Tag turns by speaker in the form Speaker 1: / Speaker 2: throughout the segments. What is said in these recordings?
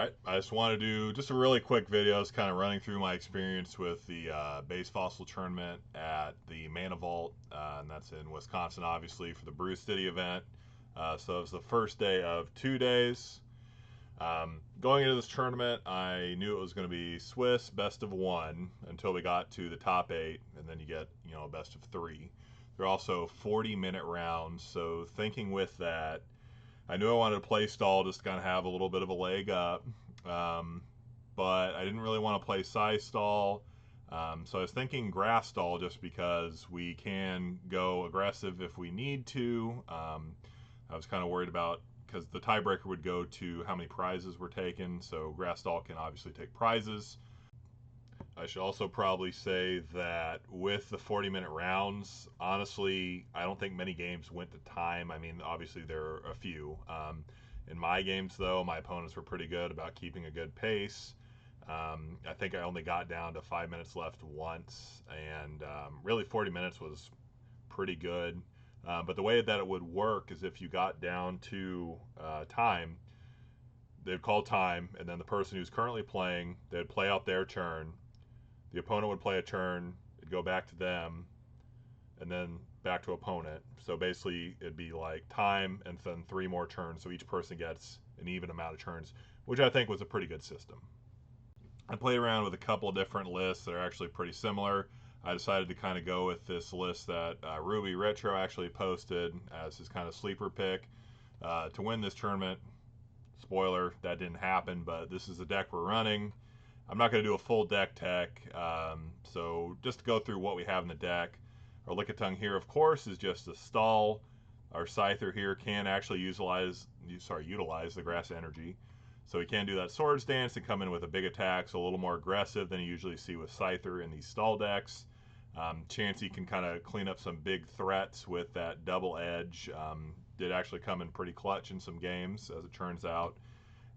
Speaker 1: Alright, I just want to do just a really quick video. It's kind of running through my experience with the Base Fossil Tournament at the Mana Vault, and that's in Wisconsin, obviously, for the Brew City event. So it was the first day of 2 days. Going into this tournament, I knew it was going to be Swiss best of one until we got to the top 8, and then you get, a best of 3. They're also 40-minute rounds, so thinking with that, I knew I wanted to play stall just to kind of have a little bit of a leg up, but I didn't really want to play size stall. So I was thinking grass stall just because we can go aggressive if we need to. I was kind of worried about because the tiebreaker would go to how many prizes were taken, so grass stall can obviously take prizes. I should also probably say that with the 40-minute rounds, honestly, I don't think many games went to time. I mean, obviously there are a few. In my games, though, my opponents were pretty good about keeping a good pace. I think I only got down to 5 minutes left once, and really 40 minutes was pretty good. But the way that it would work is if you got down to time, they'd call time, and then the person who's currently playing, they'd play out their turn. The opponent would play a turn, it'd go back to them, and then back to opponent. So basically, it'd be like time and then 3 more turns, so each person gets an even amount of turns, which I think was a pretty good system. I played around with a couple of different lists that are actually pretty similar. I decided to kind of go with this list that Ruby Retro actually posted as his kind of sleeper pick to win this tournament. Spoiler, that didn't happen, but this is the deck we're running. I'm not going to do a full deck tech, so just to go through what we have in the deck. Our Lickitung here, of course, is just a stall. Our Scyther here can actually utilize the grass energy. So he can do that Swords Dance and come in with a big attack, so a little more aggressive than you usually see with Scyther in these stall decks. Chansey can kind of clean up some big threats with that double edge. Did actually come in pretty clutch in some games, as it turns out.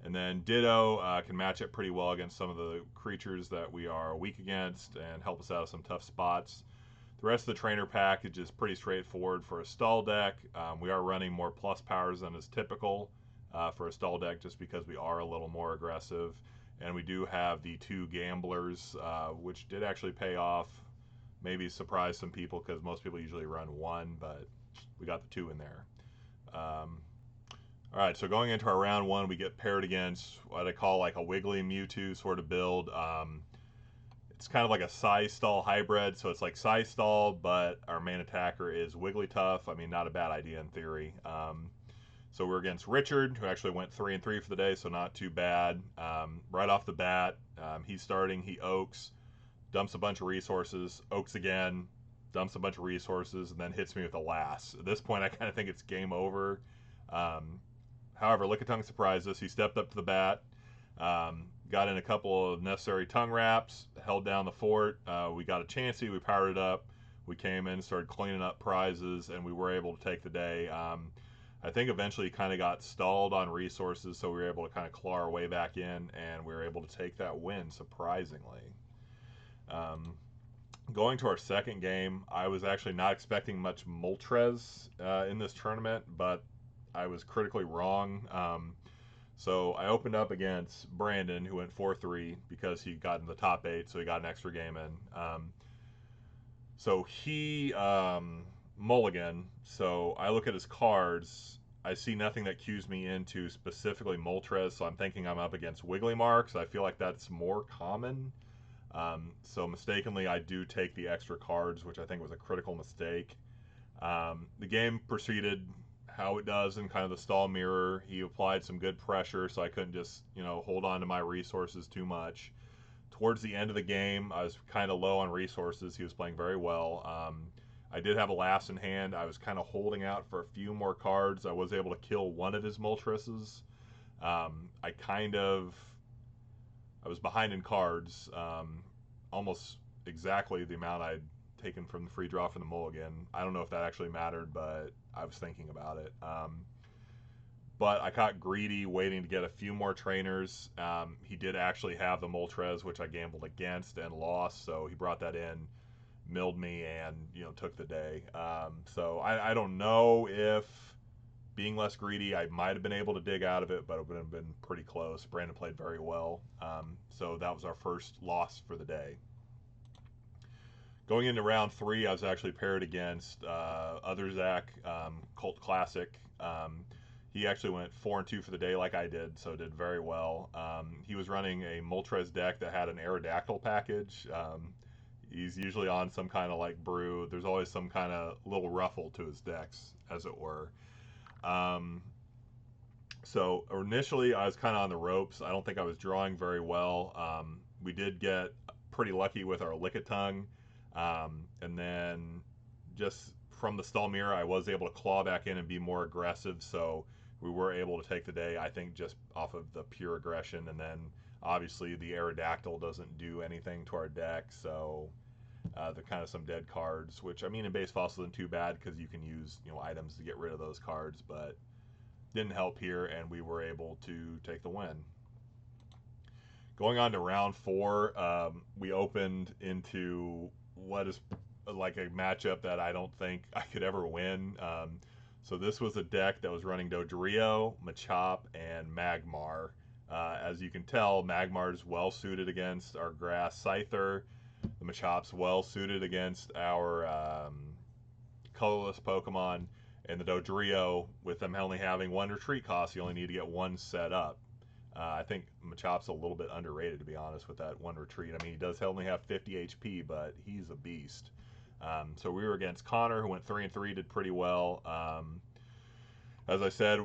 Speaker 1: And then Ditto can match up pretty well against some of the creatures that we are weak against and help us out of some tough spots. The rest of the trainer package is pretty straightforward for a stall deck. We are running more plus powers than is typical for a stall deck just because we are a little more aggressive. And we do have the 2 gamblers, which did actually pay off. Maybe surprise some people because most people usually run 1, but we got the 2 in there. All right, so going into our round 1, we get paired against what I call like a Wiggly Mewtwo sort of build. It's kind of like a Psy Stall hybrid, so it's like Psy Stall, but our main attacker is Wigglytuff. I mean, not a bad idea in theory. So we're against Richard, who actually went 3-3 for the day, so not too bad. Right off the bat, he's starting, he oaks, dumps a bunch of resources, oaks again, dumps a bunch of resources, and then hits me with a lass. At this point, I kind of think it's game over. However, Lickitung surprised us. He stepped up to the bat, got in a couple of necessary tongue wraps, held down the fort. We got a Chansey, we powered it up. We came in, started cleaning up prizes, and we were able to take the day. I think eventually kind of got stalled on resources, so we were able to kind of claw our way back in, and we were able to take that win, surprisingly. Going to our second game, I was actually not expecting much Moltres in this tournament, but I was critically wrong. So I opened up against Brandon, who went 4-3 because he got in the top 8, so he got an extra game in. So he mulligan. So I look at his cards. I see nothing that cues me into specifically Moltres, so I'm thinking I'm up against Wiggly Marks. I feel like that's more common. So mistakenly, I do take the extra cards, which I think was a critical mistake. The game proceeded how it does in kind of the stall mirror. He applied some good pressure, so I couldn't just, hold on to my resources too much. Towards the end of the game, I was kind of low on resources. He was playing very well. I did have a lass in hand. I was kind of holding out for a few more cards. I was able to kill one of his Moltresses. I was behind in cards, almost exactly the amount I'd taken from the free draw from the mulligan. I don't know if that actually mattered, but I was thinking about it. But I got greedy, waiting to get a few more trainers. He did actually have the Moltres, which I gambled against and lost, so he brought that in, milled me, and took the day. So I don't know if being less greedy, I might have been able to dig out of it, but it would have been pretty close. Brandon played very well, so that was our first loss for the day. Going into round 3, I was actually paired against other Zach, Colt Classic. He actually went 4-2 for the day like I did, so did very well. He was running a Moltres deck that had an Aerodactyl package. He's usually on some kind of like Brew. There's always some kind of little ruffle to his decks, as it were. So initially, I was kind of on the ropes. I don't think I was drawing very well. We did get pretty lucky with our Lickitung, and then just from the Stalmira, I was able to claw back in and be more aggressive. So we were able to take the day, I think, just off of the pure aggression. And then obviously the Aerodactyl doesn't do anything to our deck, so they're kind of some dead cards. Which, I mean, in base fossil isn't too bad because you can use items to get rid of those cards, but didn't help here, and we were able to take the win. Going on to round 4, we opened into what is like a matchup that I don't think I could ever win. So this was a deck that was running Dodrio, Machop, and Magmar. As you can tell, Magmar is well suited against our Grass Scyther. The Machop's well suited against our colorless Pokemon. And the Dodrio, with them only having 1 retreat cost, you only need to get 1 set up. I think Machop's a little bit underrated, to be honest, with that 1 retreat. I mean, he does only have 50 HP, but he's a beast. So we were against Connor, who went 3-3, did pretty well. As I said,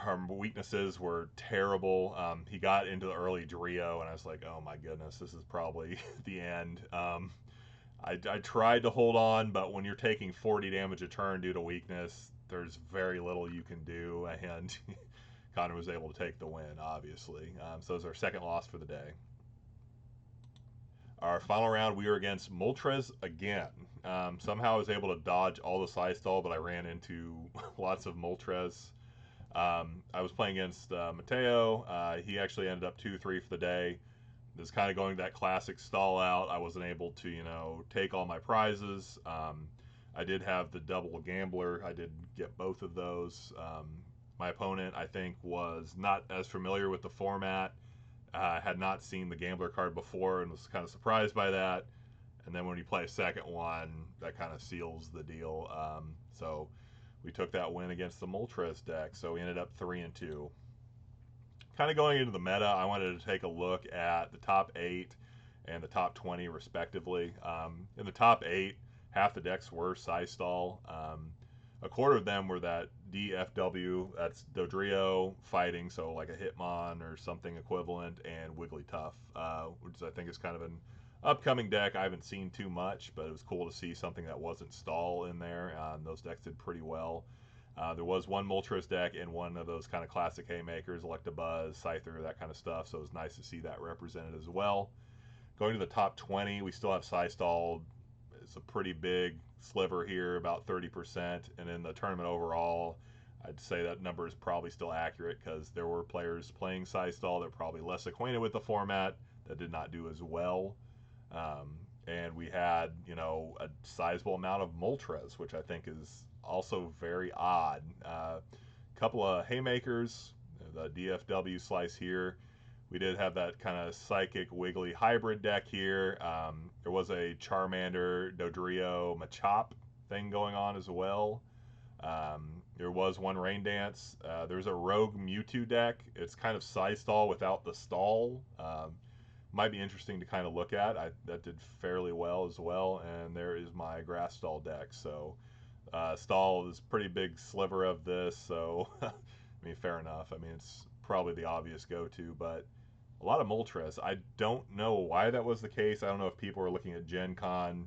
Speaker 1: our weaknesses were terrible. He got into the early Drio, and I was like, oh my goodness, this is probably the end. I tried to hold on, but when you're taking 40 damage a turn due to weakness, there's very little you can do, and Connor was able to take the win, obviously. So it was our second loss for the day. Our final round, we were against Moltres again. Somehow I was able to dodge all the Psystall, but I ran into lots of Moltres. I was playing against Mateo. He actually ended up 2-3 for the day. This kind of going that classic stall out. I wasn't able to, take all my prizes. I did have the double gambler. I did get both of those. My opponent, I think, was not as familiar with the format. Had not seen the gambler card before and was kind of surprised by that. And then when you play a second one, that kind of seals the deal. So we took that win against the Moltres deck. So we ended up 3-2. Kind of going into the meta, I wanted to take a look at the top 8 and the top 20 respectively. In the top 8, half the decks were Psystall. A quarter of them were that DFW, that's Dodrio fighting, so like a Hitmon or something equivalent, and Wigglytuff, which I think is kind of an upcoming deck. I haven't seen too much, but it was cool to see something that wasn't Stall in there. Those decks did pretty well. There was one Moltres deck and one of those kind of classic haymakers, Electabuzz, Scyther, that kind of stuff, so it was nice to see that represented as well. Going to the top 20, we still have Psystall. It's a pretty big sliver here, about 30%, and in the tournament overall, I'd say that number is probably still accurate because there were players playing Psystall that are probably less acquainted with the format that did not do as well. And we had, a sizable amount of Moltres, which I think is also very odd. Couple of haymakers, the DFW slice here. We did have that kind of psychic wiggly hybrid deck here. There was a Charmander, Dodrio, Machop thing going on as well. There was one Rain Dance. There's a Rogue Mewtwo deck. It's kind of Psystall without the stall. Might be interesting to kind of look at. That did fairly well as well. And there is my Grass Stall deck. So Stall is a pretty big sliver of this. So, I mean, fair enough. I mean, it's probably the obvious go-to, but a lot of Moltres. I don't know why that was the case. I don't know if people were looking at Gen Con.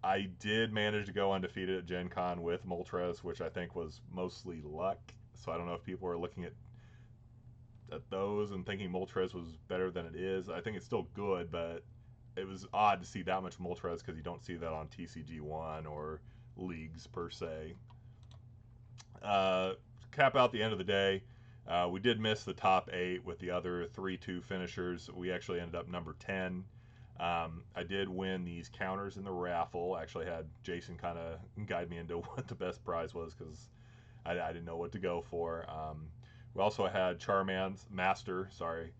Speaker 1: I did manage to go undefeated at Gen Con with Moltres, which I think was mostly luck. So I don't know if people were looking at those and thinking Moltres was better than it is. I think it's still good, but it was odd to see that much Moltres because you don't see that on TCG1 or leagues per se. Cap out the end of the day. We did miss the top 8 with the other 3-2 finishers. We actually ended up number 10. I did win these counters in the raffle. I actually had Jason kind of guide me into what the best prize was because I didn't know what to go for. We also had Charman's Master, sorry.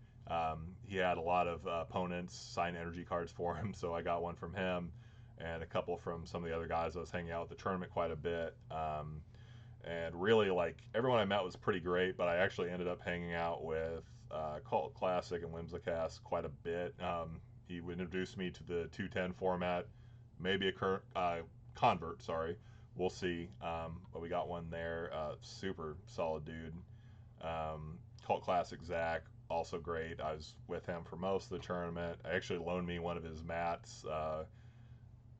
Speaker 1: He had a lot of opponents sign energy cards for him, so I got one from him and a couple from some of the other guys I was hanging out at the tournament quite a bit. And really, like, everyone I met was pretty great, but I actually ended up hanging out with Cult Classic and Whimsicast quite a bit. He would introduce me to the 210 format, maybe a convert, sorry. We'll see. But we got one there. Super solid dude. Cult Classic Zach, also great. I was with him for most of the tournament. I actually loaned me one of his mats.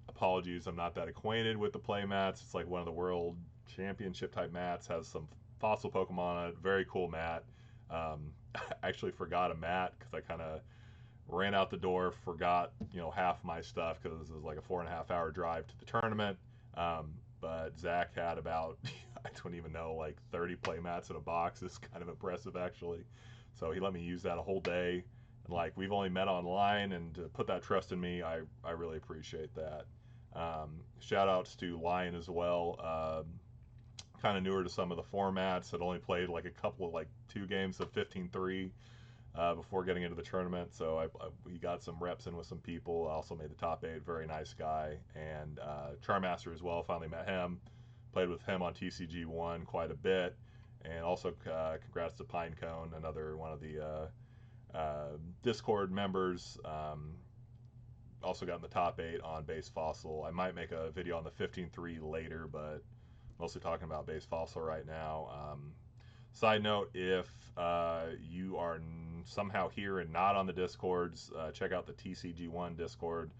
Speaker 1: Apologies, I'm not that acquainted with the play mats. It's like one of the world championship type mats. Has some fossil Pokemon on it. Very cool mat. I actually forgot a mat because I kind of ran out the door, forgot half my stuff because this was like a 4.5 hour drive to the tournament. But Zach had about I don't even know, like 30 play mats in a box. It's kind of impressive actually. So he let me use that a whole day. And like we've only met online, and to put that trust in me, I really appreciate that. Shout outs to Lion as well. Kind of newer to some of the formats. Had only played like a couple of like 2 games of 15-3 before getting into the tournament. So we got some reps in with some people. I also made the top 8. Very nice guy. And Charmaster as well. Finally met him. Played with him on TCG 1 quite a bit. And also congrats to Pinecone, another one of the Discord members. Also got in the top 8 on Base Fossil. I might make a video on the 15-3 later, but mostly talking about Base Fossil right now. Side note, if you are somehow here and not on the Discords, check out the TCG1 Discord.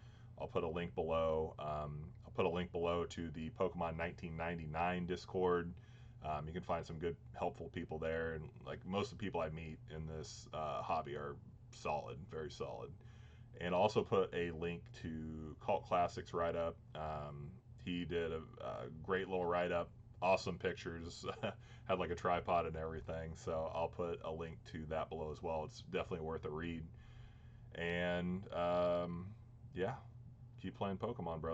Speaker 1: I'll put a link below. I'll put a link below to the Pokemon 1999 Discord. You can find some good, helpful people there. And like most of the people I meet in this hobby are solid, very solid. And also put a link to Cult Classics write-up. He did a great little write-up, awesome pictures, had like a tripod and everything. So I'll put a link to that below as well. It's definitely worth a read. And yeah, keep playing Pokemon, brother.